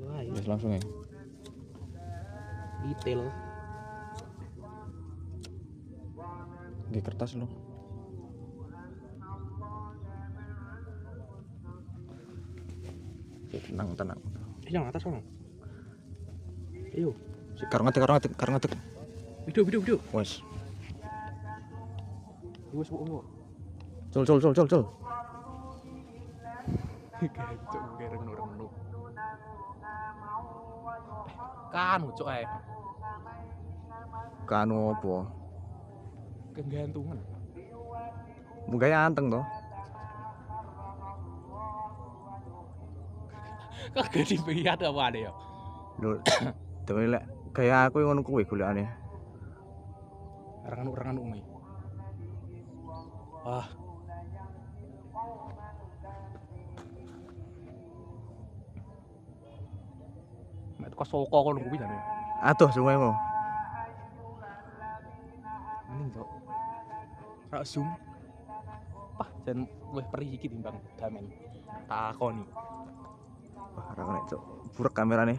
Wah, Wis langsung ya. detail. Di kertas lo. Tenang, tenang. Yang atas ono. Ayo, Karo ngetik. video. Wes. Wes bu. Cul. Gacok ngereng-ngereng. Kan ucuk ae. Kanu apa? Kegantungan. Mugaya anteng toh. Kagak dilihat apa ada ya. Lho, dhewe lek gaya aku ngono kuwi golekane. Rangan umi. Wah. Nek kok soko kono kuwi jane. Aduh, suwemu. Mending kok. Rak zoom. Pah, jan weh perih iki timbang damen. Takoni. Wah, ora kena cuk. Burek kamerane.